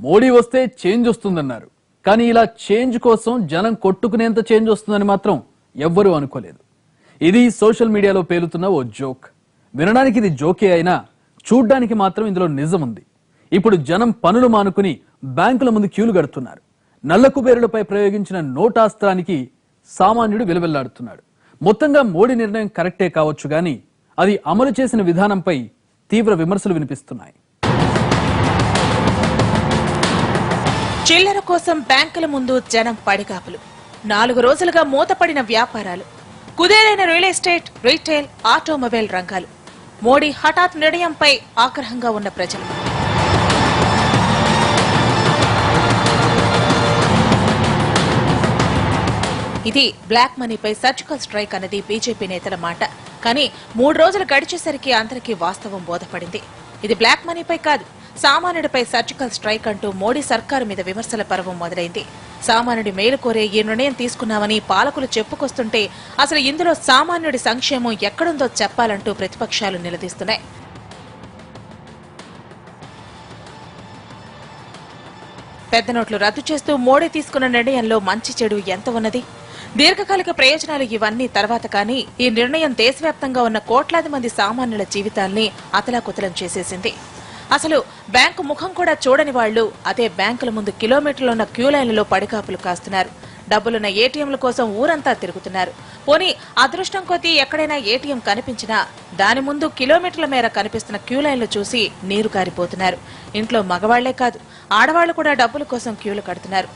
మోడీ వస్తే చేంజ్ వస్తుందన్నారు. కానీ ఇలా చేంజ్ కోసం జనం కొట్టుకునేంత చేంజ్ వస్తుందని మాత్రం ఎవ్వరూ అనుకోలేదు. ఇది సోషల్ మీడియాలో పేలుతున్న ఓ జోక్. వినడానికి ఇది జోకే అయినా చూడ్డానికి మాత్రం ఇందులో నిజం ఉంది. ఇప్పుడు జనం పనులు మానుకుని బ్యాంకుల ముందు క్యూలు కడుతున్నారు. నల్ల కుబేరులపై ప్రయోగించిన నోటాస్త్రానికి సామాన్యుడు విలువెల్లాడుతున్నాడు. మొత్తంగా మోడీ నిర్ణయం కరెక్టే కావచ్చు గానీ అది అమలు చేసిన విధానంపై తీవ్ర విమర్శలు వినిపిస్తున్నాయి. చిల్లర కోసం బ్యాంకుల ముందు జనం పడిగాపులు. 4 రోజులుగా మూతపడిన వ్యాపారాలు, కుదేలైన రియల్ ఎస్టేట్, రీటైల్, ఆటోమొబైల్ రంగాలు. మోడీ హఠాత్ నిర్ణయంపై ఆగ్రహంగా ఉన్న ప్రజలు. ఇది బ్లాక్ మనీపై సర్జికల్ స్ట్రైక్ అన్నది బీజేపీ నేతల మాట. కానీ 3 రోజులు గడిచేసరికి అందరికీ వాస్తవం బోధపడింది. ఇది బ్లాక్ మనీపై కాదు, సామాన్యుడిపై సర్జికల్ స్ట్రైక్ అంటూ మోడీ సర్కారు మీద విమర్శల పర్వం మొదలైంది. సామాన్యుడి మేలు కోరే ఈ నిర్ణయం తీసుకున్నామని పాలకులు చెప్పుకొస్తుంటే అసలు ఇందులో సామాన్యుడి సంక్షేమం ఎక్కడుందో చెప్పాలంటూ ప్రతిపక్షాలు నిలదీస్తున్నాయి. పెద్ద నోట్లు రద్దు చేస్తూ మోడీ తీసుకున్న నిర్ణయంలో మంచి చెడు ఎంత ఉన్నది? దీర్ఘకాలిక ప్రయోజనాలు ఇవన్నీ తర్వాత కానీ ఈ నిర్ణయం దేశవ్యాప్తంగా ఉన్న కోట్లాది మంది సామాన్యుల జీవితాల్ని అతలాకుతలం చేసేసింది. అసలు బ్యాంకు ముఖం కూడా చూడని వాళ్లు అదే బ్యాంకుల ముందు కిలోమీటర్లు ఉన్న క్యూ లైన్లలో పడికాపులు కాస్తున్నారు. డబ్బులున్న ఏటీఎంల కోసం ఊరంతా తిరుగుతున్నారు. పోనీ అదృష్టం కొద్దీ ఎక్కడైనా ఏటీఎం కనిపించినా దాని ముందు కిలోమీటర్ల మేర కనిపిస్తున్న క్యూ లైన్లు చూసి నీరు కారిపోతున్నారు. ఇంట్లో మగవాళ్లే కాదు, ఆడవాళ్లు కూడా డబ్బుల కోసం క్యూలు కడుతున్నారు.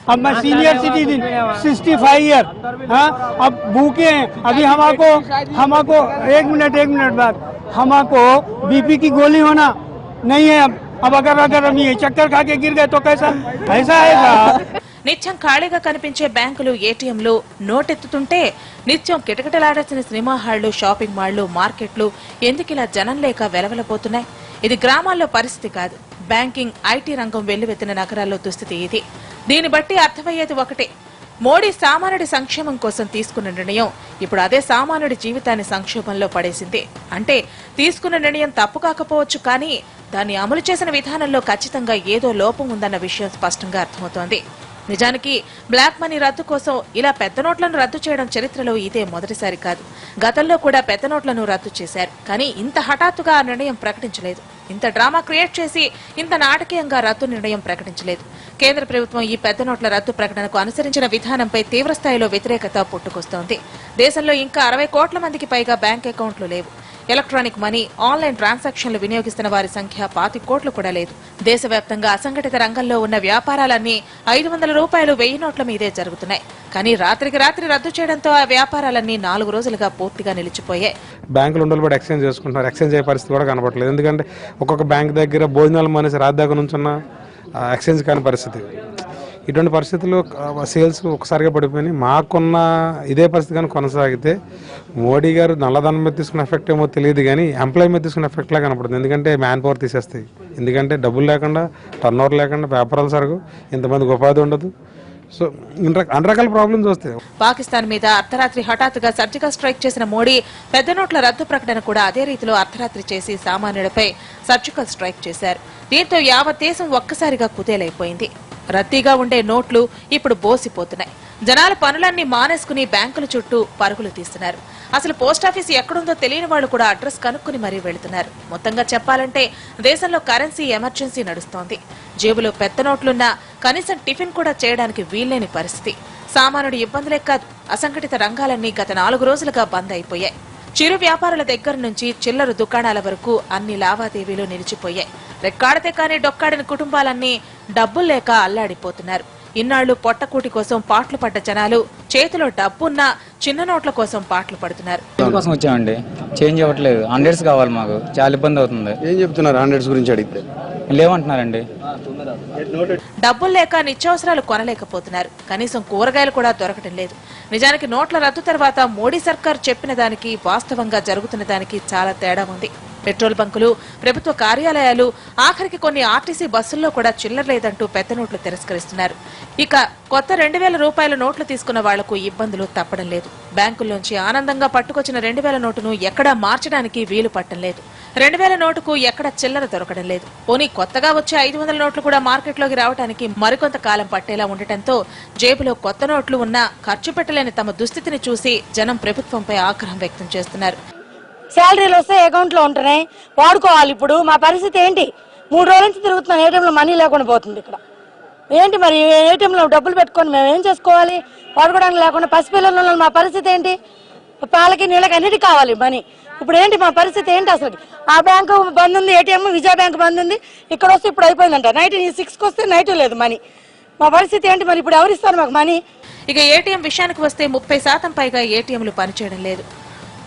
నిత్యం ఖాళీగా కనిపించే బ్యాంకులు, ఏటీఎంలు నోటెత్తుతుంటే నిత్యం కిటకిటలాడాల్సిన సినిమా హాళ్లు, షాపింగ్ మాళ్లు, మార్కెట్లు ఎందుకిలా జనం లేక వెలవెలపోతున్నాయి? ఇది గ్రామాల్లో పరిస్థితి కాదు. బ్యాంకింగ్, ఐటీ రంగం వెల్లువెత్తిన నగరాల్లో దుస్థితి ఇది. దీన్ని బట్టి అర్థమయ్యేది ఒకటే, మోడీ సామాన్యుడి సంక్షేమం కోసం తీసుకున్న నిర్ణయం ఇప్పుడు అదే సామాన్యుడి జీవితాన్ని సంక్షోభంలో పడేసింది. అంటే తీసుకున్న నిర్ణయం తప్పు కాకపోవచ్చు, కానీ దాన్ని అమలు చేసిన విధానంలో ఖచ్చితంగా ఏదో లోపం ఉందన్న విషయం స్పష్టంగా అర్థమవుతోంది. నిజానికి బ్లాక్ మనీ రద్దు కోసం ఇలా పెద్ద నోట్లను రద్దు చేయడం చరిత్రలో ఇదే మొదటిసారి కాదు. గతంలో కూడా పెద్ద నోట్లను రద్దు చేశారు, కానీ ఇంత హఠాత్తుగా ఆ నిర్ణయం ప్రకటించలేదు. ఇంత డ్రామా క్రియేట్ చేసి ఇంత నాటకీయంగా రద్దు నిర్ణయం ప్రకటించలేదు. కేంద్ర ప్రభుత్వం ఈ పెద్ద నోట్ల రద్దు ప్రకటనకు అనుసరించిన విధానంపై తీవ్రస్థాయిలో వ్యతిరేకత పుట్టుకొస్తోంది. దేశంలో ఇంకా 60 కోట్ల మందికి పైగా బ్యాంక్ అకౌంట్లు లేవు. ఎలక్ట్రానిక్ మనీ, ఆన్లైన్ ట్రాన్సాక్షన్లు వినియోగిస్తున్న వారి సంఖ్య 25 కోట్లు కూడా లేదు. దేశవ్యాప్తంగా అసంఘటిత రంగంలో ఉన్న వ్యాపారాలన్నీ 500 రూపాయలు 1000 నోట్ల మీదే జరుగుతున్నాయి. కానీ రాత్రికి రాత్రి రద్దు చేయడంతో ఆ వ్యాపారాలన్నీ 4 రోజులుగా పూర్తిగా నిలిచిపోయాయి. బ్యాంకులు ఉండలు కూడా ఎక్స్చేంజ్ చేసుకుంటున్నారు. ఎక్స్చేంజ్ అయ్యే పరిస్థితి కూడా కనపడలేదు. ఎందుకంటే ఒక్కొక్క బ్యాంక్ దగ్గర భోజనాలు మానేసి రాత్రి దగ్గర నుంచి ఉన్న ఎక్స్చేంజ్ కాని పరిస్థితి. ఇటువంటి పరిస్థితుల్లో సేల్స్ ఒకసారిగా పడిపోయినాయి. మాకున్న ఇదే పరిస్థితి కానీ కొనసాగితే మోడీ గారు నల్లధనం మీద తీసుకున్న ఎఫెక్ట్ ఏమో తెలియదు, కానీ ఎంప్లాయీ మీద తీసుకున్న ఎఫెక్ట్ లా కనపడుతుంది. ఎందుకంటే మ్యాన్ పవర్ తీసేస్తాయి. ఎందుకంటే డబ్బులు లేకుండా, టర్న్ ఓవర్ లేకుండా వ్యాపారాలు సరుగు, ఇంతమందికి ఉపాధి ఉండదు. సో అన్ని రకాల ప్రాబ్లమ్స్ వస్తాయి. పాకిస్తాన్ మీద అర్ధరాత్రి హఠాత్తుగా సర్జికల్ స్ట్రైక్ చేసిన మోడీ పెద్ద నోట్ల రద్దు ప్రకటన కూడా అదే రీతిలో అర్ధరాత్రి చేసి సామాన్యుడిపై సర్జికల్ స్ట్రైక్ చేశారు. దీంతో యావత్ దేశం ఒక్కసారిగా కుదేలైపోయింది. రద్దీగా ఉండే నోట్లు ఇప్పుడు బోసిపోతున్నాయి. జనాల పనులన్నీ మానేసుకుని బ్యాంకుల చుట్టూ పరుగులు తీస్తున్నారు. అసలు పోస్టాఫీస్ ఎక్కడుందో తెలియని వాళ్లు కూడా అడ్రస్ కనుక్కుని మరీ వెళుతున్నారు. మొత్తంగా చెప్పాలంటే దేశంలో కరెన్సీ ఎమర్జెన్సీ నడుస్తోంది. జేబులో పెద్ద నోట్లున్నా కనీసం టిఫిన్ కూడా చేయడానికి వీల్లేని పరిస్థితి. సామాన్యుడి ఇబ్బందులే కాదు, అసంఘటిత రంగాలన్నీ గత 4 రోజులుగా బంద్ అయిపోయాయి. చిరు వ్యాపారుల దగ్గర నుంచి చిల్లర దుకాణాల వరకు అన్ని లావాదేవీలు నిలిచిపోయాయి. రెక్కాడితే కానీ డొక్కాడిన కుటుంబాలన్నీ డబ్బులు లేక అల్లాడిపోతున్నారు. ఇన్నాళ్లు పొట్టకూటి కోసం పాటలు పడ్డ జనాలు చేతిలో డబ్బున్నా చిన్న నోట్ల కోసం పాటలు పడుతున్నారు. కోసం వచ్చామండి, చేంజ్ అవ్వట్లేదు. 100s కావాలి, మాకు చాలా ఇబ్బంది అవుతుంది. ఏం చెప్తున్నారు 100s గురించి అడిగితే? లేవంటున్నారండి. డబ్బులు లేక నిత్యావసరాలు కొనలేకపోతున్నారు. కనీసం కూరగాయలు కూడా దొరకటం లేదు. నిజానికి నోట్ల రద్దు తర్వాత మోడీ సర్కార్ చెప్పిన దానికి వాస్తవంగా జరుగుతున్న దానికి చాలా తేడా ఉంది. పెట్రోల్ బంకులు, ప్రభుత్వ కార్యాలయాలు, ఆఖరికి కొన్ని ఆర్టీసీ బస్సుల్లో కూడా చిల్లర లేదంటూ పెద్ద నోట్లు తిరస్కరిస్తున్నారు. ఇక కొత్త 2000 రూపాయల నోట్లు తీసుకున్న వాళ్లకు ఇబ్బందులు తప్పడం లేదు. బ్యాంకుల్లోంచి ఆనందంగా పట్టుకొచ్చిన 2000 నోటును ఎక్కడా మార్చడానికి వీలు పట్టం లేదు. 2000 నోటుకు ఎక్కడ చిల్లర దొరకడం లేదు. పోనీ కొత్తగా వచ్చే 500 నోట్లు కూడా మార్కెట్లోకి రావడానికి మరికొంత కాలం పట్టేలా ఉండటంతో జేబులో కొత్త నోట్లు ఉన్నా ఖర్చు పెట్టలేని తమ దుస్థితిని చూసి జనం ప్రభుత్వంపై ఆగ్రహం వ్యక్తం చేస్తున్నారు. శాలరీలు వస్తే అకౌంట్ లో ఉంటున్నాయి, వాడుకోవాలి. ఇప్పుడు మా పరిస్థితి ఏంటి? 3 రోజుల నుంచి తిరుగుతున్నాం, ఏటీఎంలో మనీ లేకుండా పోతుంది. ఇక్కడ ఏంటి మరి? ఏటీఎంలో డబ్బులు పెట్టుకొని మేము ఏం చేసుకోవాలి? వాడుకోవడానికి లేకుండా పసిపిల్లలు ఉన్న మా పరిస్థితి ఏంటి? పాలకి నీళ్ళకి అన్నిటికీ కావాలి మనీ. ఇప్పుడు ఏంటి మా పరిస్థితి ఏంటి? అసలు ఆ బ్యాంకు బంద్ ఉంది, ఏటీఎం విజయ బ్యాంక్ బంద్ ఉంది. ఇక్కడ వస్తే ఇప్పుడు అయిపోయిందంట. నైట్ 6కి వస్తే నైట్ లేదు మనీ. మా పరిస్థితి ఏంటి మరి? ఇప్పుడు ఎవరు ఇస్తారు మాకు మనీ? ఇక ఏటీఎం విషయానికి వస్తే 30% పైగా ఏటీఎంలు పనిచేయడం లేదు.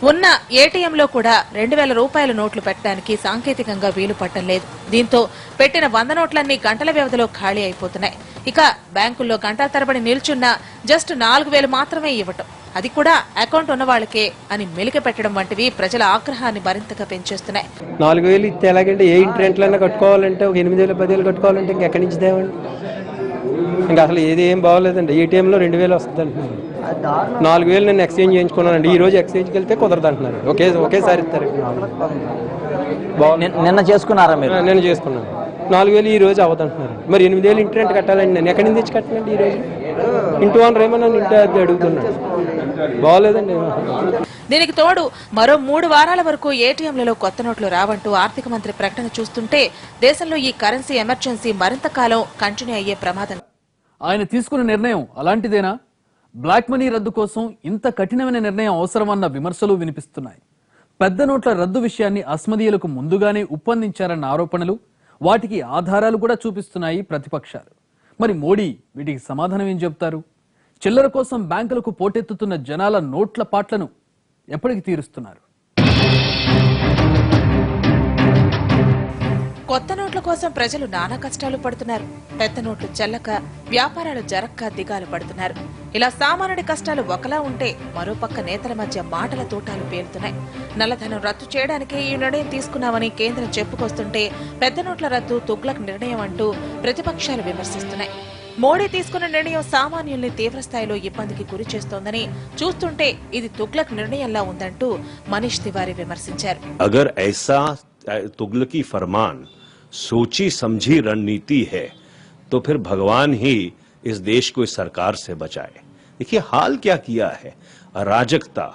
ఉన్న ఏటీఎంలో కూడా 2000 రూపాయల నోట్లు పెట్టడానికి సాంకేతికంగా వీలు పట్టం లేదు. దీంతో పెట్టిన 100 నోట్లన్నీ గంటల వ్యవధిలో ఖాళీ అయిపోతున్నాయి. ఇక బ్యాంకుల్లో గంటల తరబడి నిల్చున్న జస్ట్ 4000 మాత్రమే ఇవ్వటం, అది కూడా అకౌంట్ ఉన్న వాళ్ళకే అని మెలిక పెట్టడం వంటివి ప్రజల ఆగ్రహాన్ని మరింతగా పెంచేస్తున్నాయి. 4000 ఇస్తే ఎలాగంటే ఏ ఇంటరెంట్లైనా కట్టుకోవాలంటే ఒక 8000 10,000 కట్టుకోవాలంటే ఇంకెక్కడి నుంచి తేవండి? ఇంకా అసలు ఏది ఏం బాగోలేదండి. ఏటీఎంలో 2000 వస్తుంది అంటున్నారు. 4000 నేను ఎక్స్చేంజ్ చేయించుకున్నానండి. ఈ రోజు ఎక్స్చేంజ్కి వెళ్తే కుదరదు అంటున్నారు. ఒకేసారి ఇస్తారు. నిన్న చేసుకున్నారా మీరు? నేను చేసుకున్నాను. 4000 ఈ రోజు అవ్వదంటున్నారు. మరి 8000 ఇంటరెంట్ కట్టాలండి. నేను ఎక్కడి నుంచి తెచ్చి కట్టానండి? ఈ రోజు ఇంటి ఓనర్ ఏమో నన్ను ఇంటి అడుగుతున్నాడు. బాగోలేదండి. దీనికి తోడు మరో 3 వారాల వరకు ఏటీఎంలలో కొత్త నోట్లు రావంటూ ఆర్థిక మంత్రి ప్రకటన చూస్తుంటే దేశంలో ఈ కరెన్సీ ఎమర్జెన్సీ మరింత కాలం కంటిన్యూ అయ్యే ప్రమాదం. ఆయన తీసుకున్న నిర్ణయం అలాంటిదేనా? బ్లాక్ మనీ రద్దు కోసం ఇంత కఠినమైన నిర్ణయం అవసరమన్న విమర్శలు వినిపిస్తున్నాయి. పెద్ద నోట్ల రద్దు విషయాన్ని అస్మదీయులకు ముందుగానే ఉప్పందించారన్న ఆరోపణలు, వాటికి ఆధారాలు కూడా చూపిస్తున్నాయి ప్రతిపక్షాలు. మరి మోడీ వీటికి సమాధానం ఏం చెప్తారు? చిల్లర కోసం బ్యాంకులకు పోటెత్తుతున్న జనాల నోట్ల పాట్లను ఎప్పటికి తీరుస్తున్నారు? కొత్త నోట్ల కోసం ప్రజలు నానా కష్టాలు పడుతున్నారు. పెద్ద నోట్లు చెల్లక, వ్యాపారాలు జరక్క దిగాలు పడుతున్నారు. ఇలా సామాన్యుడి కష్టాలు ఒకలా ఉంటే మరోపక్క నేతల మధ్య మాటల తూటాలు పేలుతున్నాయి. నల్లధనం రద్దు చేయడానికే ఈ నిర్ణయం తీసుకున్నామని కేంద్రం చెప్పుకొస్తుంటే పెద్ద నోట్ల రద్దు తుగ్లక్ నిర్ణయం అంటూ ప్రతిపక్షాలు విమర్శిస్తున్నాయి. మోడీ తీసుకున్న నిర్ణయం సామాన్యుల్ని తీవ్రస్థాయిలో ఇబ్బందికి గురి చేస్తోందని, చూస్తుంటే ఇది తుగ్లక్ నిర్ణయంలా ఉందంటూ మనీష్ తివారీ విమర్శించారు. अगर ऐसा तुगलकी फरमान सोची समझी रणनीति है तो फिर भगवान ही इस देश को इस सरकार से बचाए। देखिए हाल क्या किया है, अराजकता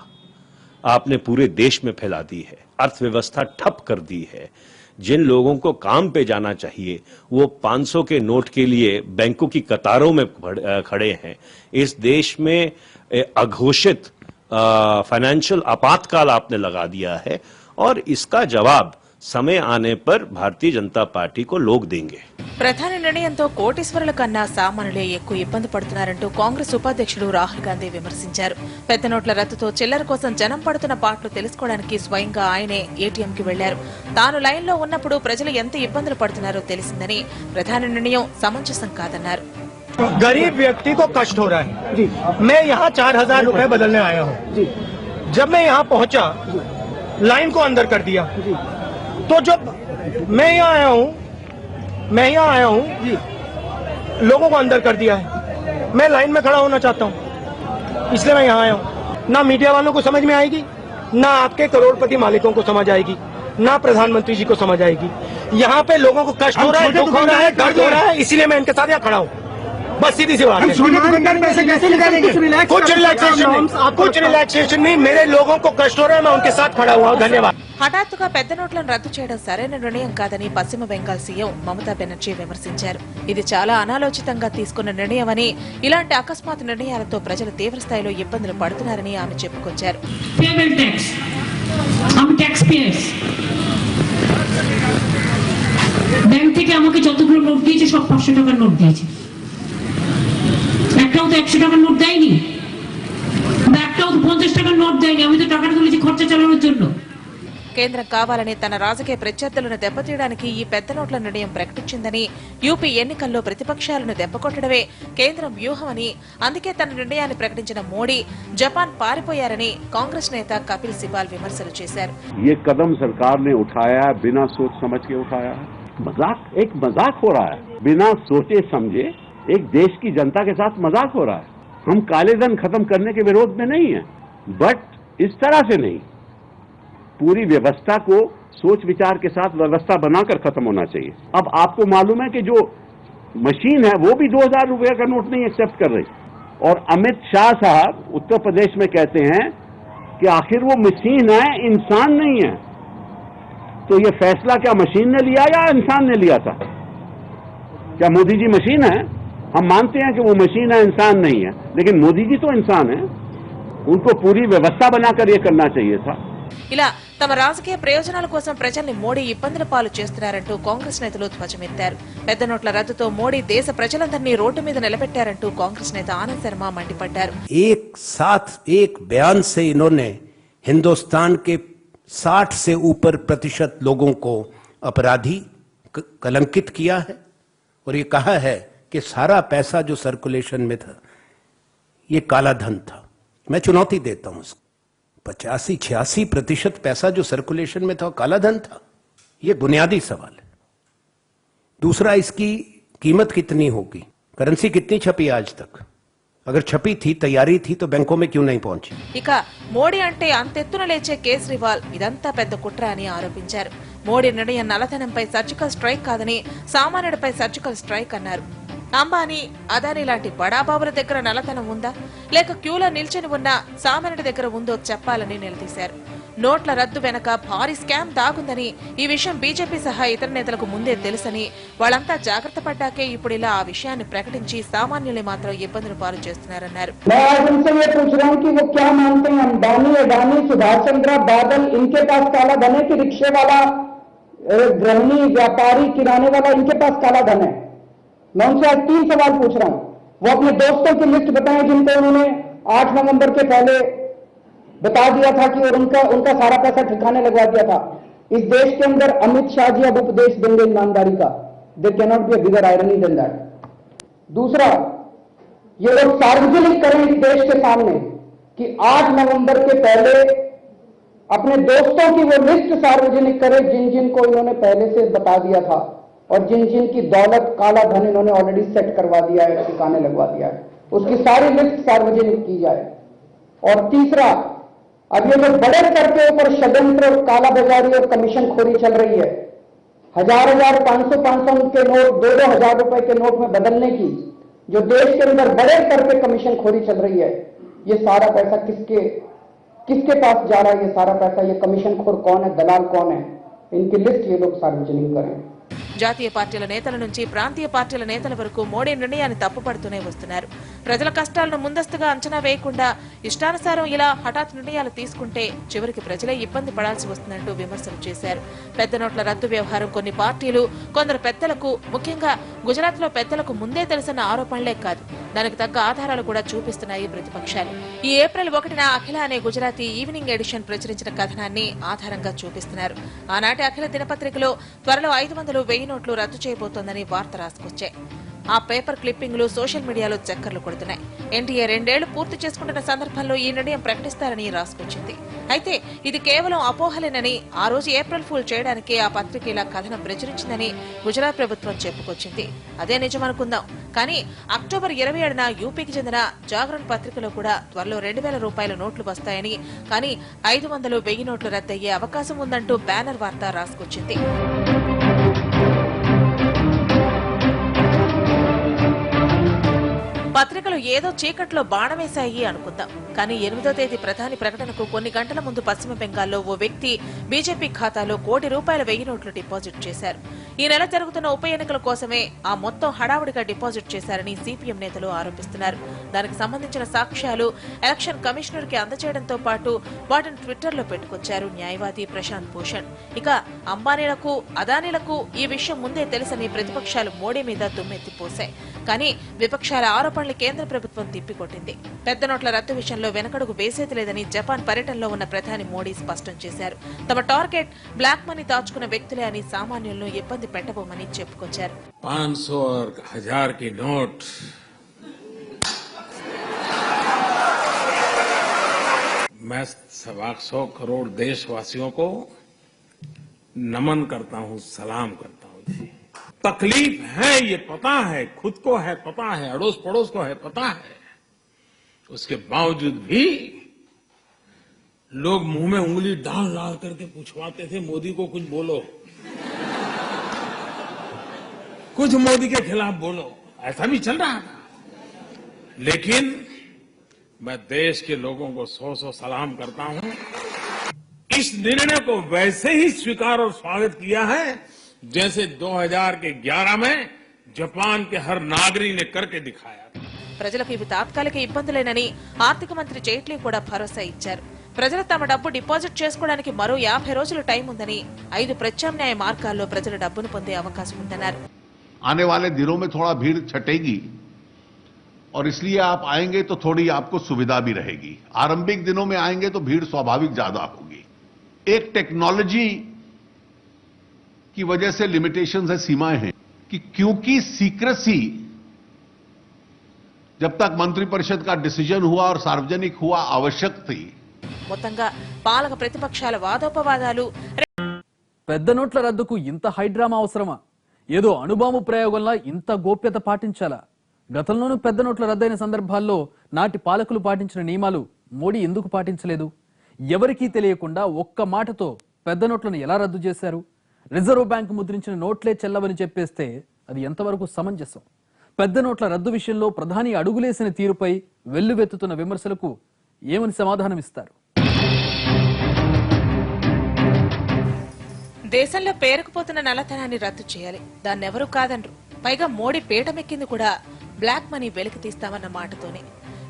आपने पूरे देश में फैला दी है, अर्थव्यवस्था ठप कर दी है। जिन लोगों को काम पे जाना चाहिए वो 500 के नोट के लिए बैंकों की कतारों में खड़े हैं। इस देश में अघोषित फाइनेंशियल आपातकाल आपने लगा दिया है और इसका जवाब समय आने पर भारतीय जनता पार्टी को लोग देंगे। ప్రధాని నిర్ణయంతో కోటీశ్వరుల కన్నా సామాన్యులే ఎక్కువ ఇబ్బంది పడుతున్నారంటూ కాంగ్రెస్ ఉపాధ్యక్షుడు రాహుల్ గాంధీ విమర్శించారు. పెద్ద నోట్ల రద్దుతో చిల్లర కోసం జనం పడుతున్న పాట్లు తెలుసుకోవడానికి స్వయంగా ఆయనే ఏటీఎంకి వెళ్లారు. తాను లైన్లో ఉన్నప్పుడు ప్రజలు ఎంత ఇబ్బందులు పడుతున్నారో తెలిసిందని, ప్రధాని నిర్ణయం సమంజసం కాదన్నారు. गरीब व्यक्ति को कष्ट हो रहा है। मैं यहाँ 4000 रुपए बदलने आया हूँ। जब मैं यहाँ पहुँचा लाइन को अंदर कर दिया, तो जब मैं यहाँ आया हूँ लोगों को अंदर कर दिया है। मैं लाइन में खड़ा होना चाहता हूँ, इसलिए मैं यहाँ आया हूँ। ना मीडिया वालों को समझ में आएगी, ना आपके करोड़पति मालिकों को समझ आएगी, ना प्रधानमंत्री जी को समझ आएगी। यहाँ पे लोगों को कष्ट हो रहा है, दुख हो रहा है, दर्द हो रहा है, इसीलिए मैं इनके साथ यहाँ खड़ा हूँ। बस सीधी सी बात है। कुछ रिलैक्सेशन नहीं, मेरे लोगों को कष्ट हो रहा है, मैं उनके साथ खड़ा हुआ हूँ। धन्यवाद। హఠాత్తుగా పెద్ద నోట్లను రద్దు చేయడం సరైన నిర్ణయం కాదని పశ్చిమ బెంగాల్ సీఎం మమతా బెనర్జీ విమర్శించారు. ఇది చాలా అనాలోచితంగా తీసుకున్న నిర్ణయమని, ఇలాంటి అకస్మాత్ నిర్ణయాలతో ప్రజలు తీవ్రస్థాయిలో ఇబ్బందులు పడుతున్నారని ఆమె చెప్పుకొచ్చారు. ব্যাংক থেকে আমাকে যতগুলো নোট দিয়েছে সব 500 টাকার নোট দিয়েছে, একটাও তো 100 টাকার নোট দেয়নি, একটাও তো 50 টাকার নোট দেয়নি। আমি তো টাকাটা তুলেছি খরচা চালানোর জন্য। కేంద్రం కావాలని తన రాజకీయ ప్రత్యర్థులను దెబ్బతీయడానికి ఈ పెద్ద నోట్ల నిర్ణయం ప్రకటించిందని, యూపీ ఎన్నికల్లో ప్రతిపక్షాలను దెబ్బకొట్టడమే కేంద్రం వ్యూహమని, అందుకే తన నిర్ణయాన్ని ప్రకటించిన మోడీ జపాన్ పారిపోయారని కాంగ్రెస్ నేత కపిల్ సిబాల్ విమర్శలు చేశారు. ये कदम सरकार ने उठाया बिना सोच समझ के उठाया है। एक मजाक हो रहा है, बिना सोचे समझे एक देश की जनता के साथ मजाक हो रहा है। हम काले धन खत्म करने के विरोध में नहीं है, बट इस तरह से नहीं। पूरी व्यवस्था को सोच विचार के साथ व्यवस्था बनाकर खत्म होना चाहिए। अब आपको मालूम है कि जो मशीन है वो भी 2000 रुपए का नोट नहीं एक्सेप्ट कर रही, और अमित शाह साहब उत्तर प्रदेश में कहते हैं कि आखिर वो मशीन है, इंसान नहीं है। तो ये फैसला क्या मशीन ने लिया या इंसान ने लिया था? क्या मोदी जी मशीन है? हम मानते हैं कि वो मशीन है, इंसान नहीं है, लेकिन मोदी जी तो इंसान है। उनको पूरी व्यवस्था बनाकर ये करना चाहिए था। ఇలా తమ రాజకీయ ప్రయోజనాల కోసం ప్రజల్ని మోడీ ఇబ్బందుల పాలు చేస్తున్నారంటూ కాంగ్రెస్ నేతలు ధ్వజమెత్తారు. పెద్ద నోట్ల రద్దుతో మోడీ దేశ ప్రజలందరినీ రోడ్డు మీద నిలబెట్టారంటూ కాంగ్రెస్ నేత ఆనంద్ శర్మ మండిపడ్డారు. एक साथ एक बयान से इन्होंने हिंदुस्तान के 60 से ऊपर प्रतिशत लोगों को अपराधी कलंकित किया है, और ये कहा है कि सारा पैसा जो सर्कुलेशन में था ये काला धन था। मैं चुनौती देता हूं उसको। 85-86% पैसा जो सर्कुलेशन में था काला धन था, ये बुनियादी सवाल है। दूसरा, इसकी कीमत कितनी होगी? करेंसी कितनी छपी आज तक? अगर छपी थी, तैयारी थी, तो बैंकों में क्यों नहीं पहुंची? ఇక మోడీ అంటే అంతెత్తున లేచే కేజ్రీవాల్ ఇదంతా పెద్ద కుట్ర అని ఆరోపించారు. మోడీ నిర్ణయం నల్లధనంపై సర్జికల్ స్ట్రైక్ కాదని, సామాన్యుడిపై సర్జికల్ స్ట్రైక్ అన్నారు. అంబానీ, అదానీ లాంటి బడాబాబుల దగ్గర నల్లధనం ఉందా, లేక క్యూలో నిల్చొని ఉన్న సామాన్యుడి దగ్గర ఉందో చెప్పాలని నిలదీశారు. నోట్ల రద్దు వెనక భారీ స్కామ్ దాగుందని, ఈ విషయం బీజేపీ సహా ఇతర నేతలకు ముందే తెలుసని, వాళ్ళంతా జాగ్రత్త పడ్డాకే ఇప్పుడు ఇలా ఆ విషయాన్ని ప్రకటించి సామాన్యుల్ని మాత్రం ఇబ్బందులు పాలు చేస్తున్నారన్నారు. गृहिणी, व्यापारी, किराने वाला, इनके पास काला धन है। मैं उनसे आज 3 सवाल पूछ रहा हूं। वो अपने दोस्तों की लिस्ट बताएं जिनको उन्होंने 8 नवंबर के पहले बता दिया था कि और उनका सारा पैसा ठिकाने लगवा दिया था। इस देश के अंदर अमित शाह जी अब उपदेश देंगे ईमानदारी का। They cannot be a bigger irony than that. दूसरा, ये लोग सार्वजनिक करें इस देश के सामने कि 8 नवंबर के पहले अपने दोस्तों की वो लिस्ट सार्वजनिक करे जिन जिन को इन्होंने पहले से बता दिया था, और जिन जिन की दौलत, काला धन इन्होंने ऑलरेडी सेट करवा दिया है, ठिकाने लगवा दिया है, उसकी सारी लिस्ट सार्वजनिक की जाए। और तीसरा, अब ये लोग बड़े स्तर के ऊपर षड्यंत्र, काला बाजारी और कमीशन खोरी चल रही है। 1000, 500 के नोट 2,000 रुपए के नोट में बदलने की जो देश के अंदर बड़े स्तर पे कमीशन खोरी चल रही है, ये सारा पैसा किसके पास जा रहा है? ये सारा पैसा, ये कमीशन खोर कौन है, दलाल कौन है? इनकी लिस्ट ये लोग सार्वजनिक करें। జాతీయ పార్టీల నేతల నుంచి ప్రాంతీయ పార్టీల నేతల వరకు మోడీ నిర్ణయాన్ని తప్పుపడుతూనే వస్తున్నారు. ప్రజల కష్టాలను ముందస్తుగా అంచనా వేయకుండా ఇష్టానుసారం ఇలా హఠాత్ నిర్ణయాలు తీసుకుంటే చివరికి ప్రజలే ఇబ్బంది పడాల్సి వస్తుందంటూ విమర్శలు చేశారు. పెద్ద నోట్ల రద్దు వ్యవహారం కొన్ని పార్టీలు, కొందరు పెద్దలకు, ముఖ్యంగా గుజరాత్ లో పెద్దలకు ముందే తెలిసిన ఆరోపణలే కాదు, దానికి తగ్గ ఆధారాలు కూడా చూపిస్తున్నాయి ప్రతిపక్షాలు. ఈ ఏప్రిల్ 1న అఖిల అనే గుజరాతీ ఈవినింగ్ ఎడిషన్ ప్రచురించిన కథనాన్ని ఆధారంగా చూపిస్తున్నారు. ఆనాటి అఖిల దినపత్రికలో త్వరలో 500,000 నోట్లు రద్దు చేయబోతోందని వార్త రాసుకొచ్చాయి. ఆ పేపర్ క్లిప్పింగ్లు సోషల్ మీడియాలో చక్కర్లు కొడుతున్నాయి. ఎన్టీఏ 2 ఏళ్లు పూర్తి చేసుకుంటున్న సందర్భంలో ఈ నిర్ణయం ప్రకటిస్తారని రాసుకొచ్చింది. అయితే ఇది కేవలం అపోహలేనని, ఆ రోజు ఏప్రిల్ ఫూల్ చేయడానికి ఆ పత్రిక ఇలా కథనం ప్రచురించిందని గుజరాత్ ప్రభుత్వం చెప్పుకొచ్చింది. అదే నిజమనుకుందాం. కానీ అక్టోబర్ 27న యూపీకి చెందిన జాగరణ్ పత్రికలో కూడా త్వరలో 2,000 రూపాయల నోట్లు వస్తాయని, కానీ 500,000 నోట్లు రద్దయ్యే అవకాశం ఉందంటూ బ్యానర్ వార్త రాసుకొచ్చింది. పత్రికలు ఏదో చీకట్లో బాణమేశాయి అనుకుందాం. కానీ 8వ తేదీ ప్రధాని ప్రకటనకు కొన్ని గంటల ముందు పశ్చిమ బెంగాల్లో ఓ వ్యక్తి బీజేపీ ఖాతాలో ₹1,00,00,000 నోట్లు డిపాజిట్ చేశారు. ఈ నెల జరుగుతున్న ఉప ఎన్నికల కోసమే ఆ మొత్తం హడావుడిగా డిపాజిట్ చేశారని సిపిఎం నేతలు ఆరోపిస్తున్నారు. దానికి సంబంధించిన సాక్ష్యాలు ఎలక్షన్ కమిషనర్ కి అందజేయడంతో పాటు వాటిని ట్విట్టర్లో పెట్టుకొచ్చారు న్యాయవాది ప్రశాంత్ భూషణ్. ఇక అంబానీలకు, అదానీలకు ఈ విషయం ముందే తెలుసని ప్రతిపక్షాలు మోడీ మీద దుమ్మెత్తిపోశాయి. కానీ విపక్షాల ఆరోపణలు కేంద్ర ప్రభుత్వం తిప్పికొట్టింది. పెద్ద నోట్ల రద్దు విషయంలో వెనకడుగు వేసేది లేదని జపాన్ పర్యటనలో ఉన్న ప్రధాని మోడీ స్పష్టం చేశారు. తమ టార్గెట్ బ్లాక్ మనీ దాచుకున్న వ్యక్తులే అని సామాన్యులను ఇబ్బంది పెట్టబోమని చెప్పుకొచ్చారు. 500 और 1000 की नोट मैं 125 करोड़ देशवासियों को नमन करता हूं, सलाम करता हूं जी। तकलीफ है, ये पता है, खुद को है पता है, अड़ोस पड़ोस को है पता है, उसके बावजूद भी लोग मुंह में उंगली डाल डाल करके पूछवाते थे मोदी को कुछ बोलो, कुछ मोदी के खिलाफ बोलो, ऐसा भी चल रहा था। लेकिन मैं देश के लोगों को 100 सलाम करता हूं। इस निर्णय को वैसे ही स्वीकार और स्वागत किया है जैसे 2011 में जापान के हर नागरिक ने करके दिखाया था। ప్రజలకు ఇవి తాత్కాలిక ఇబ్బందులేనని ఆర్థిక మంత్రి జైట్లీ కూడా భరోసా ఇచ్చారు. ప్రజలు తమ డబ్బు డిపాజిట్ చేసుకోవడానికి మరో 50 రోజులు టైం ఉందని 5 ప్రత్యామ్నాయ మార్గాల్లో ప్రజల డబ్బును పొందే అవకాశం ఉందన్నారు. आने वाले दिनों में थोड़ा भीड़ छटेगी और इसलिए आप आएंगे तो थोड़ी आपको सुविधा भी रहेगी। आरंभिक दिनों में आएंगे तो भीड़ स्वाभाविक ज्यादा होगी। एक टेक्नोलॉजी की वजह से लिमिटेशंस है, सीमाएं हैं कि क्योंकि सीक्रेसी जब तक मंत्रिपरिषद का डिसीजन हुआ और सार्वजनिक हुआ आवश्यक थी। మొత్తంగా పాలక ప్రతిపక్షాల వాదోపవాదాలు పెద్ద నోట్ల రద్దుకు ఇంత హైడ్రామా అవసరమా? ఏదో అణుబాంబు ప్రయోగంలా ఇంత గోప్యత పాటించాలా? గతంలోనూ పెద్ద నోట్ల రద్దయిన సందర్భాల్లో నాటి పాలకులు పాటించిన నియమాలు మోడీ ఎందుకు పాటించలేదు? ఎవరికీ తెలియకుండా ఒక్క మాటతో పెద్ద నోట్లను ఎలా రద్దు చేశారు? రిజర్వ్ బ్యాంక్ ముద్రించిన నోట్లే చెల్లవని చెప్పేస్తే అది ఎంతవరకు సమంజసం? పెద్ద నోట్ల రద్దు విషయంలో ప్రధాని అడుగులేసిన తీరుపై వెల్లువెత్తుతున్న విమర్శలకు ఏమని సమాధానమిస్తారు? దేశంలో పేరుకుపోతున్న నల్లధనాన్ని రద్దు చేయాలి, దాన్నెవరూ కాదనరు. పైగా మోడీ పీఠమెక్కింది కూడా బ్లాక్ మనీ వెలికి తీస్తామన్న మాటతోనే.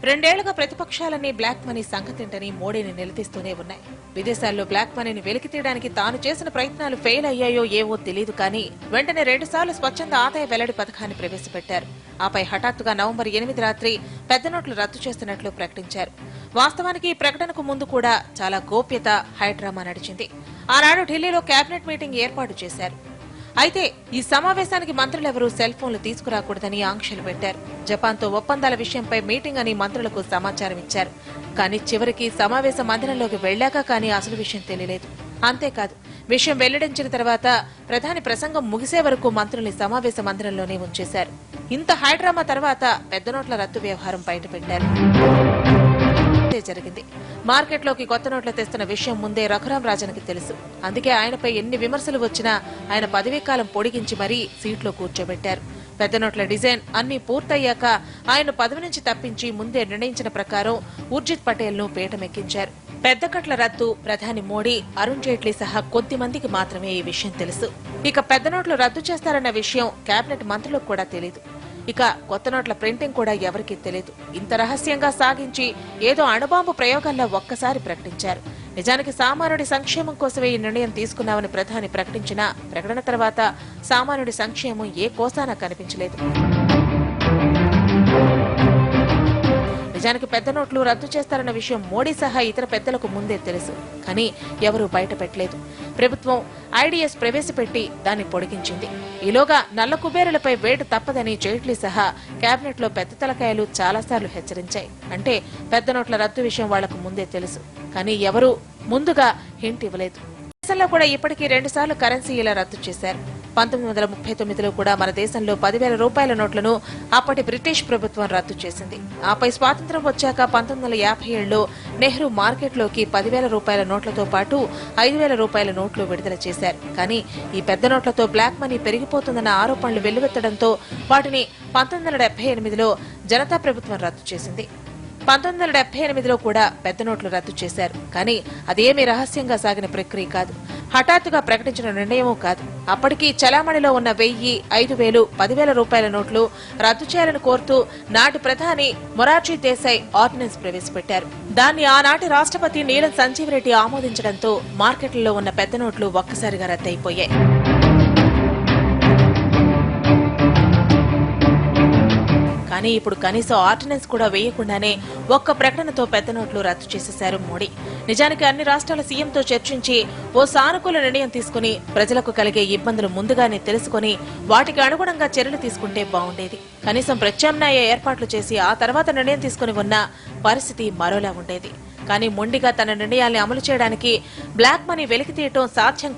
2 ఏళ్లుగా ప్రతిపక్షాలన్నీ బ్లాక్ మనీ సంగతింటని మోడీని నిలదీస్తూనే ఉన్నాయి. విదేశాల్లో బ్లాక్ మనీని వెలికి తీయడానికి తాను చేసిన ప్రయత్నాలు ఫెయిల్ అయ్యాయో ఏవో తెలియదు కానీ వెంటనే 2 సార్లు స్వచ్ఛంద ఆదాయ వెల్లడి పథకాన్ని ప్రవేశపెట్టారు. ఆపై హఠాత్తుగా నవంబర్ 8 రాత్రి పెద్ద నోట్లు రద్దు చేస్తున్నట్లు ప్రకటించారు. వాస్తవానికి ఈ ప్రకటనకు ముందు కూడా చాలా గోప్యత హైడ్రామా నడిచింది. ఆనాడు ఢిల్లీలో కేబినెట్ మీటింగ్ ఏర్పాటు చేశారు. అయితే ఈ సమావేశానికి మంత్రులెవరూ సెల్ ఫోన్లు తీసుకురాకూడదని ఆంక్షలు పెట్టారు. జపాన్తో ఒప్పందాల విషయంపై మీటింగ్ అని మంత్రులకు సమాచారం ఇచ్చారు. కానీ చివరికి సమావేశ మందిరంలోకి వెళ్లాక కానీ అసలు విషయం తెలియలేదు. అంతేకాదు, విషయం వెల్లడించిన తర్వాత ప్రధాని ప్రసంగం ముగిసే వరకు మంత్రుల్ని సమావేశ మందిరంలోనే ఉంచేశారు. ఇంత హైడ్రామా తర్వాత పెద్ద నోట్ల రద్దు వ్యవహారం బయటపెట్టారు. జరిగింది. మార్కెట్లోకి కొత్త నోట్లు తెస్తున్న విషయం ముందే రఘురాం రాజన్కి తెలుసు. అందుకే ఆయనపై ఎన్ని విమర్శలు వచ్చినా ఆయన పదవీకాలం పొడిగించి మరీ సీట్లో కూర్చోబెట్టారు. పెద్ద నోట్ల డిజైన్ అన్ని పూర్తయ్యాక ఆయన పదవి నుంచి తప్పించి ముందే నిర్ణయించిన ప్రకారం ఉర్జిత్ పటేల్ ను పీఠమెక్కించారు. పెద్ద కట్ల రద్దు ప్రధాని మోడీ, అరుణ్ జైట్లీ సహా కొద్ది మందికి మాత్రమే ఈ విషయం తెలుసు. ఇక పెద్ద నోట్లు రద్దు చేస్తారన్న విషయం కేబినెట్ మంత్రులకు కూడా తెలియదు. ఇక కొత్త నోట్ల ప్రింటింగ్ కూడా ఎవరికీ తెలియదు. ఇంత రహస్యంగా సాగించి ఏదో అణుబాంబు ప్రయోగాల్లో ఒక్కసారి ప్రకటించారు. నిజానికి సామాన్యుడి సంక్షేమం కోసమే ఈ నిర్ణయం తీసుకున్నామని ప్రధాని ప్రకటించిన ప్రకటన తర్వాత సామాన్యుడి సంక్షేమం ఏ కోసానా కనిపించలేదు. నిజానికి పెద్ద నోట్లు రద్దు చేస్తారన్న విషయం మోడీ సహా ఇతర పెద్దలకు ముందే తెలుసు. కానీ ఎవరూ బయట పెట్టలేదు. ప్రభుత్వం ఐడిఎస్ ప్రవేశపెట్టి దాన్ని పొడిగించింది. ఈలోగా నల్ల కుబేరులపై వేటు తప్పదని జైట్లీ సహా కేబినెట్ లో పెద్ద తలకాయలు చాలాసార్లు హెచ్చరించాయి. అంటే పెద్ద నోట్ల రద్దు విషయం వాళ్లకు ముందే తెలుసు. కానీ ఎవరూ ముందుగా హింట్ ఇవ్వలేదు. దేశంలో కూడా ఇప్పటికీ 2 సార్లు కరెన్సీ ఇలా రద్దు చేశారు. 1939లో కూడా మన దేశంలో 10,000 రూపాయల నోట్లను అప్పటి బ్రిటిష్ ప్రభుత్వం రద్దు చేసింది. ఆపై స్వాతంత్ర్యం వచ్చాక 1957లో నెహ్రూ మార్కెట్లోకి 10,000 రూపాయల నోట్లతో పాటు 5,000 రూపాయల నోట్లు విడుదల చేశారు. కానీ ఈ పెద్ద నోట్లతో బ్లాక్ మనీ పెరిగిపోతుందన్న ఆరోపణలు వెల్లువెత్తడంతో వాటిని 1978లో జనతా ప్రభుత్వం రద్దు చేసింది. 1978లో కూడా పెద్ద నోట్లు రద్దు చేశారు. కానీ అదేమీ రహస్యంగా సాగిన ప్రక్రియ కాదు, హఠాత్తుగా ప్రకటించిన నిర్ణయమూ కాదు. అప్పటికీ చలామణిలో ఉన్న 1000, 5,000, 10,000 రూపాయల నోట్లు రద్దు చేయాలని కోరుతూ నాటి ప్రధాని మొరార్జీ దేశాయ్ ఆర్డినెన్స్ ప్రవేశపెట్టారు. దాన్ని ఆనాటి రాష్ట్రపతి నీలం సంజీవ్ రెడ్డి ఆమోదించడంతో మార్కెట్లలో ఉన్న పెద్ద నోట్లు ఒక్కసారిగా రద్దయిపోయాయి. కానీ ఇప్పుడు కనీసం ఆర్డినెన్స్ కూడా వేయకుండానే ఒక్క ప్రకటనతో పెద్ద నోట్లు రద్దు చేసేశారు మోడీ. నిజానికి అన్ని రాష్ట్రాల సీఎంతో చర్చించి ఓ సానుకూల నిర్ణయం తీసుకుని ప్రజలకు కలిగే ఇబ్బందులు ముందుగానే తెలుసుకుని వాటికి అనుగుణంగా చర్యలు తీసుకుంటే బాగుండేది. కనీసం ప్రత్యామ్నాయ ఏర్పాట్లు చేసి ఆ తర్వాత నిర్ణయం తీసుకుని ఉన్న పరిస్థితి మరోలా ఉండేది. కానీ మొండిగా తన నిర్ణయాల్ని అమలు చేయడానికి బ్లాక్ మనీ వెలికి తీయటం సాధ్యం